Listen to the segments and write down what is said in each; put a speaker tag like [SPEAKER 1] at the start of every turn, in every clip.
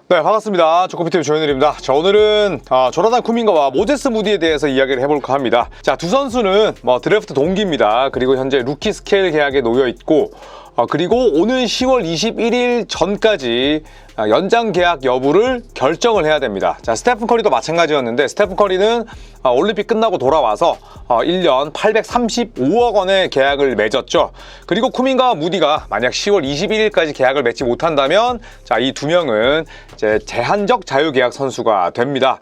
[SPEAKER 1] 네, 반갑습니다. 조코피TV 조현일입니다. 자, 오늘은 조나단 쿠민가와 모제스 무디에 대해서 이야기를 해볼까 합니다. 자, 두 선수는 드래프트 동기입니다. 그리고 현재 루키 스케일 계약에 놓여 있고, 그리고 오는 10월 21일 전까지 연장 계약 여부를 결정을 해야 됩니다. 자, 스테픈 커리도 마찬가지였는데, 스테픈 커리는 올림픽 끝나고 돌아와서 1년 835억 원의 계약을 맺었죠. 그리고 쿠민가와 무디가 만약 10월 21일까지 계약을 맺지 못한다면, 자, 이 두 명은 이제 제한적 자유계약 선수가 됩니다.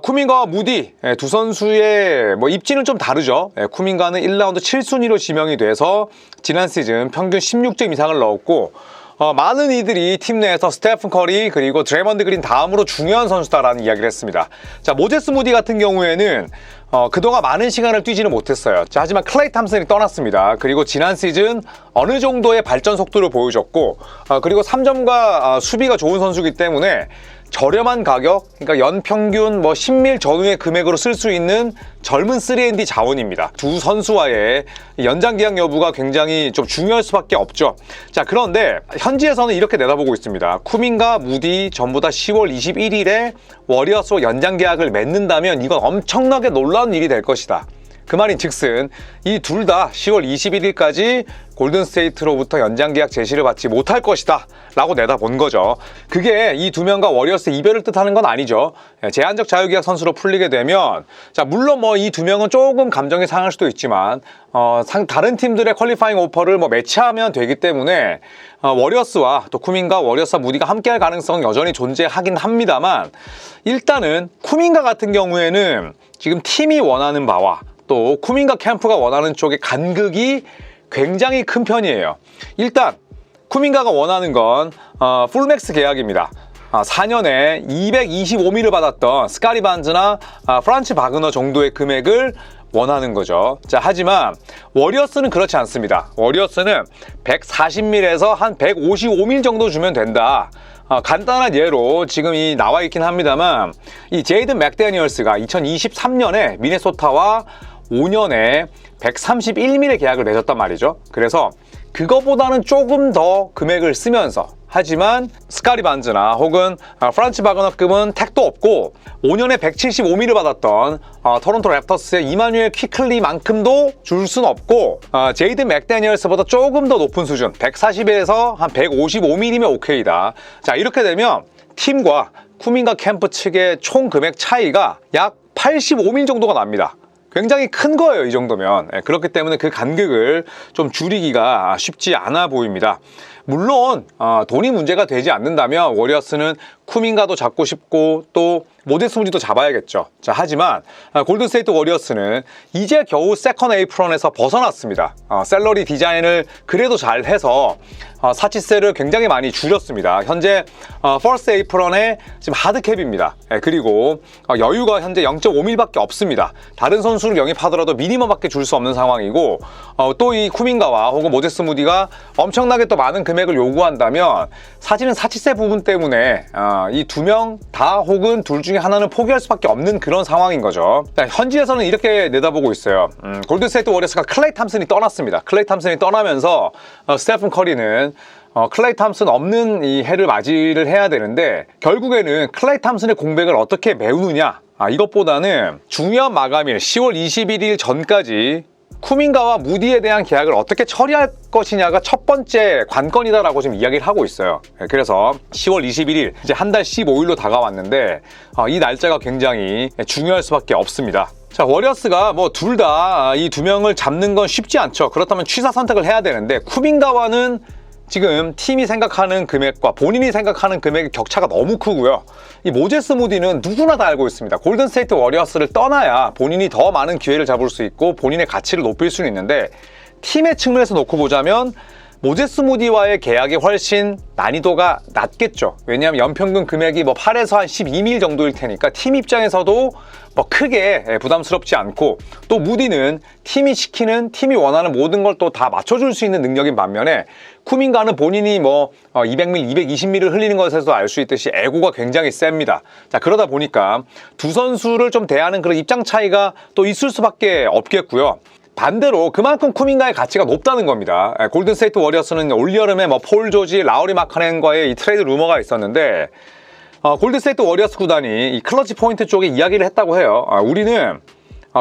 [SPEAKER 1] 쿠민가와 무디 두 선수의 입지는 좀 다르죠. 쿠민가는 1라운드 7순위로 지명이 돼서 지난 시즌 평균 16점 이상을 넣었고, 많은 이들이 팀 내에서 스테픈 커리 그리고 드레이먼드 그린 다음으로 중요한 선수다라는 이야기를 했습니다. 자, 모제스 무디 같은 경우에는 그동안 많은 시간을 뛰지는 못했어요. 자, 하지만 클레이 탐슨이 떠났습니다. 그리고 지난 시즌 어느 정도의 발전 속도를 보여줬고, 그리고 3점과 수비가 좋은 선수이기 때문에 저렴한 가격, 그러니까 연평균 10밀 전후의 금액으로 쓸 수 있는 젊은 3&D 자원입니다. 두 선수와의 연장 계약 여부가 굉장히 좀 중요할 수밖에 없죠. 자, 그런데 현지에서는 이렇게 내다보고 있습니다. 쿠민가, 무디 전부 다 10월 21일에 워리어스와 연장 계약을 맺는다면 이건 엄청나게 놀라운 일이 될 것이다. 그 말인 즉슨 이 둘 다 10월 21일까지 골든스테이트로부터 연장 계약 제시를 받지 못할 것이다 라고 내다본 거죠. 그게 이 두 명과 워리어스 이별을 뜻하는 건 아니죠. 제한적 자유계약 선수로 풀리게 되면, 자, 물론 이 두 명은 조금 감정이 상할 수도 있지만 다른 팀들의 퀄리파잉 오퍼를 매치하면 되기 때문에 워리어스와 또 쿠민가, 워리어스와 무디가 함께할 가능성은 여전히 존재하긴 합니다만, 일단은 쿠민가 같은 경우에는 지금 팀이 원하는 바와 또 쿠민가 캠프가 원하는 쪽의 간극이 굉장히 큰 편이에요. 일단 쿠민가가 원하는 건 풀맥스 계약입니다. 4년에 225밀을 받았던 스카리 반즈나 프란츠 바그너 정도의 금액을 원하는 거죠. 자, 하지만 워리어스는 그렇지 않습니다. 워리어스는 140밀에서 한 155밀 정도 주면 된다. 간단한 예로 지금 나와 있긴 합니다만, 이 제이든 맥데니얼스가 2023년에 미네소타와 5년에 131밀의 계약을 맺었단 말이죠. 그래서 그거보다는 조금 더 금액을 쓰면서, 하지만 스카리 반즈나 혹은 프란츠 바그너급은 택도 없고 5년에 175밀을 받았던 토론토 랩터스의 이마뉴엘 퀴클리만큼도 줄 순 없고, 제이든 맥데니얼스보다 조금 더 높은 수준 140에서 한 155밀이면 오케이다. 자, 이렇게 되면 팀과 쿠민가 캠프 측의 총 금액 차이가 약 85밀 정도가 납니다. 굉장히 큰 거예요, 이 정도면. 그렇기 때문에 그 간극을 좀 줄이기가 쉽지 않아 보입니다. 물론 돈이 문제가 되지 않는다면 워리어스는 쿠민가도 잡고 싶고 또 모제스 무디도 잡아야겠죠. 자, 하지만 골든스테이트 워리어스는 이제 겨우 세컨 에이프런에서 벗어났습니다. 셀러리 디자인을 그래도 잘 해서 사치세를 굉장히 많이 줄였습니다. 현재 퍼스트 에이프런에 지금 하드캡입니다. 그리고 여유가 현재 0.5밀밖에 없습니다. 다른 선수를 영입하더라도 미니멈밖에 줄 수 없는 상황이고, 또 이 쿠민가와 혹은 모제스 무디가 엄청나게 또 많은 금액을 요구한다면 사실은 사치세 부분 때문에 이 두 명 다 혹은 둘 중에 하나는 포기할 수밖에 없는 그런 상황인 거죠. 현지에서는 이렇게 내다보고 있어요. 골든스테이트 워리어스가 클레이 탐슨이 떠났습니다. 클레이 탐슨이 떠나면서 스테픈 커리는 클레이 탐슨 없는 이 해를 맞이를 해야 되는데, 결국에는 클레이 탐슨의 공백을 어떻게 메우느냐, 이것보다는 중요한 마감일 10월 21일 전까지 쿠민가와 무디에 대한 계약을 어떻게 처리할 것이냐가 첫 번째 관건이다라고 지금 이야기를 하고 있어요. 그래서 10월 21일, 이제 한 달 15일로 다가왔는데 이 날짜가 굉장히 중요할 수밖에 없습니다. 자, 워리어스가 둘 다 이 두 명을 잡는 건 쉽지 않죠. 그렇다면 취사 선택을 해야 되는데, 쿠민가와는 지금 팀이 생각하는 금액과 본인이 생각하는 금액의 격차가 너무 크고요. 이 모제스 무디는 누구나 다 알고 있습니다. 골든스테이트 워리어스를 떠나야 본인이 더 많은 기회를 잡을 수 있고 본인의 가치를 높일 수는 있는데, 팀의 측면에서 놓고 보자면 모제스 무디와의 계약이 훨씬 난이도가 낮겠죠. 왜냐하면 연평균 금액이 8에서 한 12밀 정도일 테니까 팀 입장에서도 크게 부담스럽지 않고, 또 무디는 팀이 시키는, 팀이 원하는 모든 걸 또 다 맞춰줄 수 있는 능력인 반면에, 쿠민가는 본인이 200밀, 220밀을 흘리는 것에서 알 수 있듯이 에고가 굉장히 셉니다. 자, 그러다 보니까 두 선수를 좀 대하는 그런 입장 차이가 또 있을 수밖에 없겠고요. 반대로 그만큼 쿠민가의 가치가 높다는 겁니다. 골든스테이트 워리어스는 올여름에 폴 조지, 라우리 마카넨과의 이 트레이드 루머가 있었는데, 골든스테이트 워리어스 구단이 이 클러치 포인트 쪽에 이야기를 했다고 해요. 우리는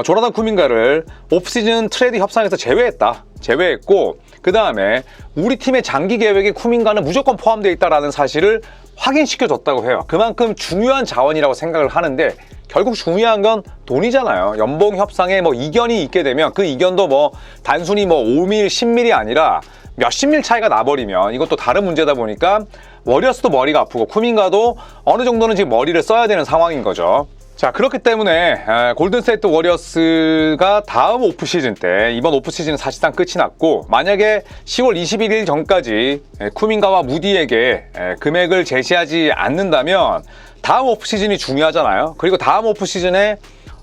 [SPEAKER 1] 조나단 쿠민가를 오프시즌 트레이드 협상에서 제외했고 그 다음에 우리 팀의 장기 계획에 쿠민가는 무조건 포함되어 있다는 사실을 확인시켜줬다고 해요. 그만큼 중요한 자원이라고 생각을 하는데 결국 중요한 건 돈이잖아요. 연봉 협상에 뭐 이견이 있게 되면 그 이견도 뭐 단순히 뭐 5밀, 10밀이 아니라 몇십 밀 차이가 나버리면 이것도 다른 문제다 보니까 워리어스도 머리가 아프고 쿠민가도 어느 정도는 지금 머리를 써야 되는 상황인 거죠. 자, 그렇기 때문에 골든스테이트 워리어스가 다음 오프시즌 때, 이번 오프시즌은 사실상 끝이 났고 만약에 10월 21일 전까지 쿠민가와 무디에게 금액을 제시하지 않는다면 다음 오프시즌이 중요하잖아요. 그리고 다음 오프시즌에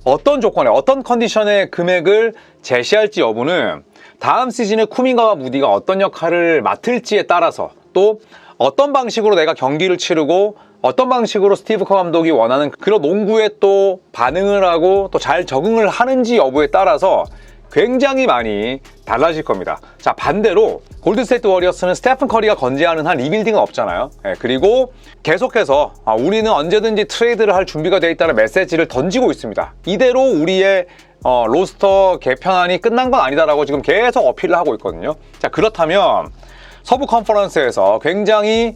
[SPEAKER 1] 어떤 조건에 어떤 컨디션의 금액을 제시할지 여부는 다음 시즌에 쿠민가와 무디가 어떤 역할을 맡을지에 따라서 또 어떤 방식으로 내가 경기를 치르고 어떤 방식으로 스티브 커 감독이 원하는 그런 농구에 또 반응을 하고 또 잘 적응을 하는지 여부에 따라서 굉장히 많이 달라질 겁니다. 자, 반대로 골든스테이트 워리어스는 스테픈 커리가 건재하는 한 리빌딩은 없잖아요. 그리고 계속해서 우리는 언제든지 트레이드를 할 준비가 되어 있다는 메시지를 던지고 있습니다. 이대로 우리의 로스터 개편안이 끝난 건 아니다라고 지금 계속 어필을 하고 있거든요. 자, 그렇다면 서부 컨퍼런스에서 굉장히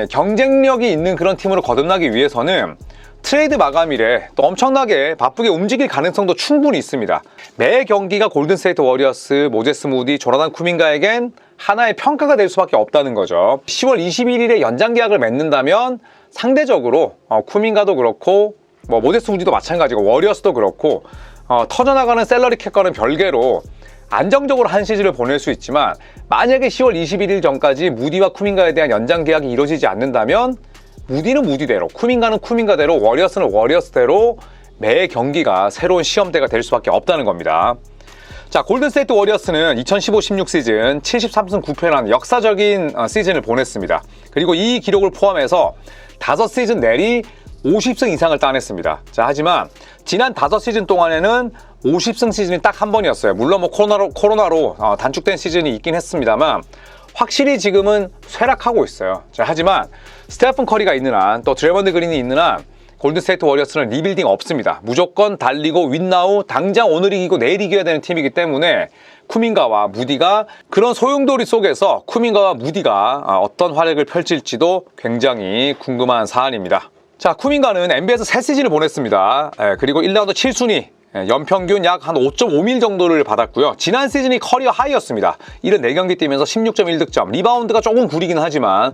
[SPEAKER 1] 경쟁력이 있는 그런 팀으로 거듭나기 위해서는 트레이드 마감일에 또 엄청나게 바쁘게 움직일 가능성도 충분히 있습니다. 매 경기가 골든스테이트 워리어스, 모제스 무디, 조나단 쿠민가에겐 하나의 평가가 될 수밖에 없다는 거죠. 10월 21일에 연장 계약을 맺는다면 상대적으로 쿠민가도 그렇고 뭐 모제스 무디도 마찬가지고 워리어스도 그렇고 터져나가는 셀러리 캡과는 별개로 안정적으로 한 시즌을 보낼 수 있지만 만약에 10월 21일 전까지 무디와 쿠민가에 대한 연장 계약이 이루어지지 않는다면 무디는 무디대로, 쿠민가는 쿠민가대로, 워리어스는 워리어스대로 매 경기가 새로운 시험대가 될 수밖에 없다는 겁니다. 자, 골든스테이트 워리어스는 2015-16 시즌 73승 9패라는 역사적인 시즌을 보냈습니다. 그리고 이 기록을 포함해서 5시즌 내리 50승 이상을 따냈습니다. 자, 하지만 지난 5시즌 동안에는 50승 시즌이 딱 한 번이었어요. 물론 뭐 코로나로 단축된 시즌이 있긴 했습니다만 확실히 지금은 쇠락하고 있어요. 자, 하지만 스테픈 커리가 있는 한 또 드래먼드 그린이 있는 한 골든스테이트 워리어스는 리빌딩 없습니다. 무조건 달리고 윈나우 당장 오늘 이기고 내일 이겨야 되는 팀이기 때문에 쿠민가와 무디가 그런 소용돌이 속에서 쿠민가와 무디가 어떤 활약을 펼칠지도 굉장히 궁금한 사안입니다. 자, 쿠민가는 NBA에서 3시즌을 보냈습니다. 그리고 1라운드 7순위 연평균 약 한 5.5밀 정도를 받았고요. 지난 시즌이 커리어 하이였습니다. 74경기 뛰면서 16.1득점, 리바운드가 조금 구리긴 하지만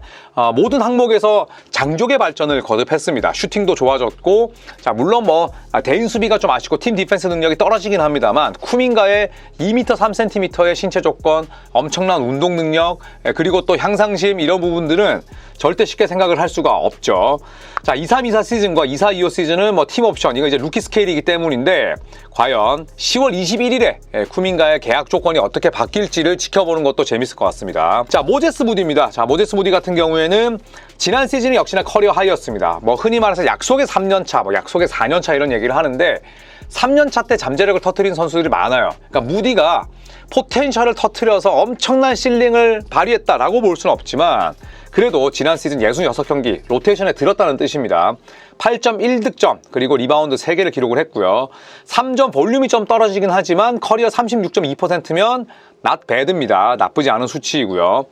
[SPEAKER 1] 모든 항목에서 장족의 발전을 거듭했습니다. 슈팅도 좋아졌고, 자, 물론 뭐 대인 수비가 좀 아쉽고 팀 디펜스 능력이 떨어지긴 합니다만 쿠민가의 2m 3cm의 신체 조건, 엄청난 운동 능력, 그리고 또 향상심 이런 부분들은 절대 쉽게 생각을 할 수가 없죠. 자, 23-24 시즌과 24-25 시즌은 뭐 팀 옵션, 이거 이제 루키 스케일이기 때문인데 과연 10월 21일에 쿠민가의 계약 조건이 어떻게 바뀔지를 지켜보는 것도 재밌을 것 같습니다. 자, 모제스 무디입니다. 자, 모제스 무디 같은 경우에는 지난 시즌이 역시나 커리어 하이였습니다. 뭐 흔히 말해서 약속의 3년차, 뭐 약속의 4년차 이런 얘기를 하는데 3년차 때 잠재력을 터뜨린 선수들이 많아요. 그러니까 무디가 포텐셜을 터뜨려서 엄청난 실링을 발휘했다라고 볼 수는 없지만 그래도 지난 시즌 66경기 로테이션에 들었다는 뜻입니다. 8.1득점 그리고 리바운드 3개를 기록을 했고요. 3점 볼륨이 좀 떨어지긴 하지만 커리어 36.2%면 not bad입니다. 나쁘지 않은 수치이고요.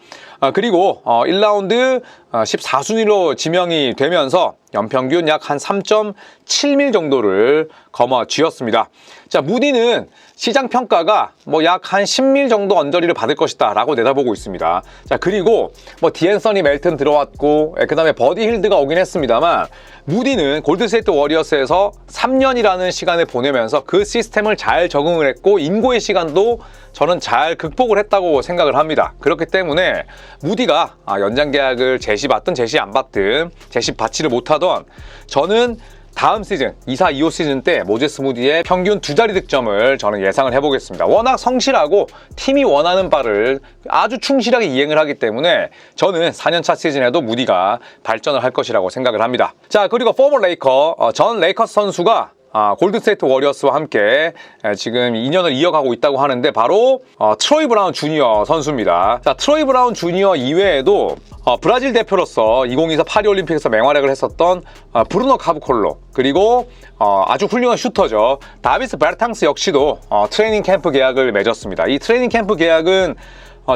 [SPEAKER 1] 그리고 1라운드 14순위로 지명이 되면서 연평균 약 한 3.7밀 정도를 거머쥐었습니다. 자, 무디는 시장 평가가 뭐 약 한 10밀 정도 언저리를 받을 것이다 라고 내다보고 있습니다. 자, 그리고 뭐 디앤서니 멜튼 들어왔고 그 다음에 버디 힐드가 오긴 했습니다만 무디는 골든스테이트 워리어스에서 3년이라는 시간을 보내면서 그 시스템을 잘 적응을 했고 인고의 시간도 저는 잘 극복을 했다고 생각을 합니다. 그렇기 때문에 무디가 연장 계약을 제시받든 제시 안 받든 제시받지를 못하던 저는 다음 시즌 24-25 시즌 때 모제스 무디의 평균 2자리 득점을 저는 예상을 해보겠습니다. 워낙 성실하고 팀이 원하는 바를 아주 충실하게 이행을 하기 때문에 저는 4년차 시즌에도 무디가 발전을 할 것이라고 생각을 합니다. 자, 그리고 포머 레이커 전 레이커스 선수가 골든스테이트 워리어스와 함께 지금 2년을 이어가고 있다고 하는데 바로 트로이 브라운 주니어 선수입니다. 자, 트로이 브라운 주니어 이외에도 브라질 대표로서 2024 파리올림픽에서 맹활약을 했었던 브루노 카브콜로, 그리고 아주 훌륭한 슈터죠, 다비스 베르탕스 역시도 트레이닝 캠프 계약을 맺었습니다. 이 트레이닝 캠프 계약은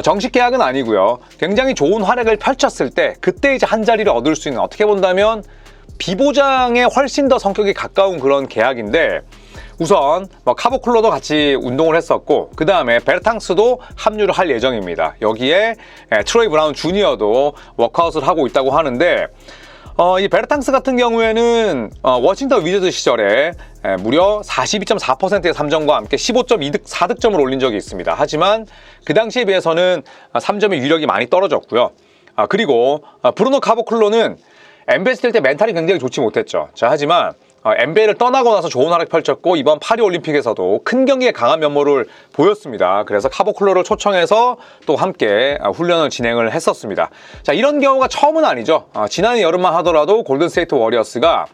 [SPEAKER 1] 정식 계약은 아니고요, 굉장히 좋은 활약을 펼쳤을 때 그때 이제 한 자리를 얻을 수 있는, 어떻게 본다면 비보장에 훨씬 더 성격이 가까운 그런 계약인데, 우선 카보콜로도 같이 운동을 했었고, 그 다음에 베르탕스도 합류를 할 예정입니다. 여기에 트로이 브라운 주니어도 워크아웃을 하고 있다고 하는데, 이 베르탕스 같은 경우에는 워싱턴 위저드 시절에 무려 42.4%의 3점과 함께 15.4득점을 올린 적이 있습니다. 하지만 그 당시에 비해서는 3점의 유력이 많이 떨어졌고요. 그리고 브루노 카보콜로는 NBA 뛸 때 멘탈이 굉장히 좋지 못했죠. 자, 하지만 NBA를 떠나고 나서 좋은 활약 펼쳤고, 이번 파리올림픽에서도 큰 경기에 강한 면모를 보였습니다. 그래서 카보콜로를 초청해서 또 함께 훈련을 진행을 했었습니다. 자, 이런 경우가 처음은 아니죠. 지난 여름만 하더라도 골든스테이트 워리어스가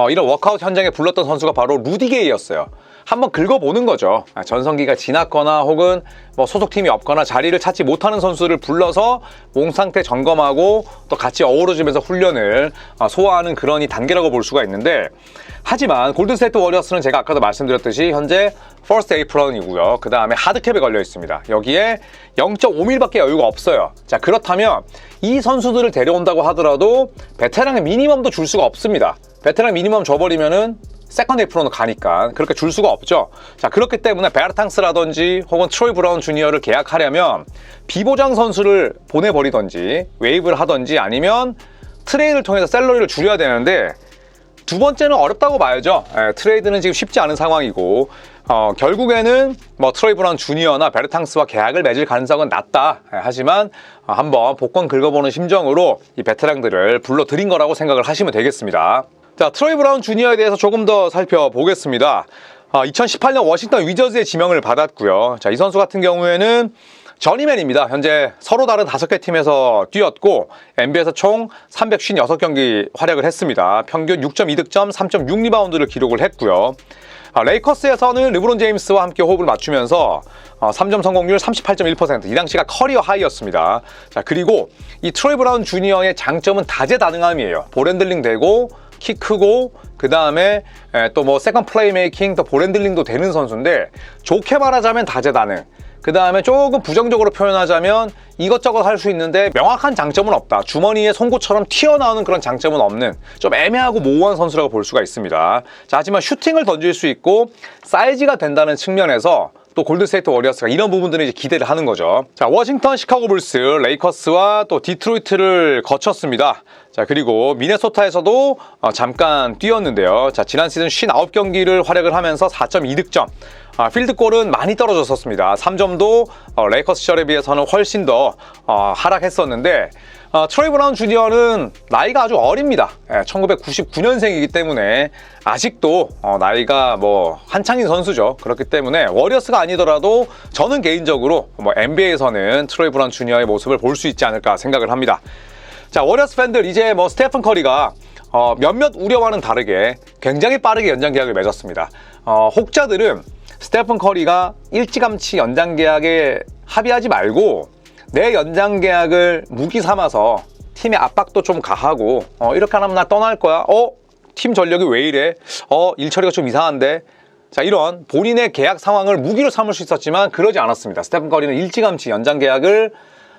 [SPEAKER 1] 이런 워크아웃 현장에 불렀던 선수가 바로 루디 게이였어요. 한번 긁어보는 거죠. 전성기가 지났거나 혹은 소속팀이 없거나 자리를 찾지 못하는 선수를 불러서 몸 상태 점검하고 또 같이 어우러지면서 훈련을 소화하는 그런 단계라고 볼 수가 있는데, 하지만 골든스테이트 워리어스는 제가 아까도 말씀드렸듯이 현재 퍼스트 에이프런이고요. 그 다음에 하드캡에 걸려 있습니다. 여기에 0.5밀밖에 여유가 없어요. 자, 그렇다면 이 선수들을 데려온다고 하더라도 베테랑의 미니멈도 줄 수가 없습니다. 베테랑 미니멈 줘버리면은 세컨드 에이프런으로 가니까 그렇게 줄 수가 없죠. 자, 그렇기 때문에 베르탕스라든지 혹은 트로이 브라운 주니어를 계약하려면 비보장 선수를 보내버리든지 웨이브를 하든지 아니면 트레이드를 통해서 셀러리를 줄여야 되는데, 두 번째는 어렵다고 봐야죠. 트레이드는 지금 쉽지 않은 상황이고, 결국에는 트로이 브라운 주니어나 베르탕스와 계약을 맺을 가능성은 낮다. 하지만 한번 복권 긁어보는 심정으로 이 베테랑들을 불러들인 거라고 생각을 하시면 되겠습니다. 자, 트로이 브라운 주니어에 대해서 조금 더 살펴보겠습니다. 2018년 워싱턴 위저즈의 지명을 받았고요. 자, 이 선수 같은 경우에는 저니맨입니다. 현재 서로 다른 5개 팀에서 뛰었고 NBA에서 총 356경기 활약을 했습니다. 평균 6.2득점, 3.6리바운드를 기록을 했고요. 레이커스에서는 르브론 제임스와 함께 호흡을 맞추면서 3점 성공률 38.1%, 이 당시가 커리어 하이였습니다. 자, 그리고 이 트로이 브라운 주니어의 장점은 다재다능함이에요. 볼 핸들링 되고 키 크고, 그 다음에 또 세컨 플레이메이킹, 또 볼 핸들링도 되는 선수인데, 좋게 말하자면 다재다능, 그 다음에 조금 부정적으로 표현하자면 이것저것 할 수 있는데 명확한 장점은 없다. 주머니에 송곳처럼 튀어나오는 그런 장점은 없는 좀 애매하고 모호한 선수라고 볼 수가 있습니다. 자, 하지만 슈팅을 던질 수 있고 사이즈가 된다는 측면에서 또 골든스테이트 워리어스가 이런 부분들을 이제 기대를 하는 거죠. 자, 워싱턴, 시카고 불스, 레이커스와 또 디트로이트를 거쳤습니다. 자, 그리고 미네소타에서도 잠깐 뛰었는데요. 자, 지난 시즌 59경기를 활약을 하면서 4.2득점, 필드골은 많이 떨어졌었습니다. 3점도 레이커스 시절에 비해서는 훨씬 더 하락했었는데, 트로이 브라운 주니어는 나이가 아주 어립니다. 1999년생이기 때문에 아직도 나이가 한창인 선수죠. 그렇기 때문에 워리어스가 아니더라도 저는 개인적으로 NBA에서는 트로이 브라운 주니어의 모습을 볼 수 있지 않을까 생각을 합니다. 자, 워리어스 팬들, 이제 스테픈 커리가 몇몇 우려와는 다르게 굉장히 빠르게 연장 계약을 맺었습니다. 혹자들은 스테픈 커리가 일찌감치 연장 계약에 합의하지 말고 내 연장 계약을 무기 삼아서 팀의 압박도 좀 가하고 이렇게 하면 나 떠날 거야. 팀 전력이 왜 이래? 일처리가 좀 이상한데? 자, 이런 본인의 계약 상황을 무기로 삼을 수 있었지만 그러지 않았습니다. 스테픈 커리는 일찌감치 연장 계약을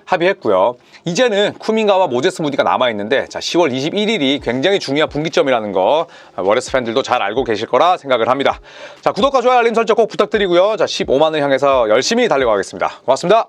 [SPEAKER 1] 합의했고요. 이제는 쿠민가와 모제스 무디가 남아있는데, 자, 10월 21일이 굉장히 중요한 분기점이라는 거 워리어스 팬들도 잘 알고 계실 거라 생각을 합니다. 자, 구독과 좋아요, 알림 설정 꼭 부탁드리고요. 자, 15만을 향해서 열심히 달려가겠습니다. 고맙습니다.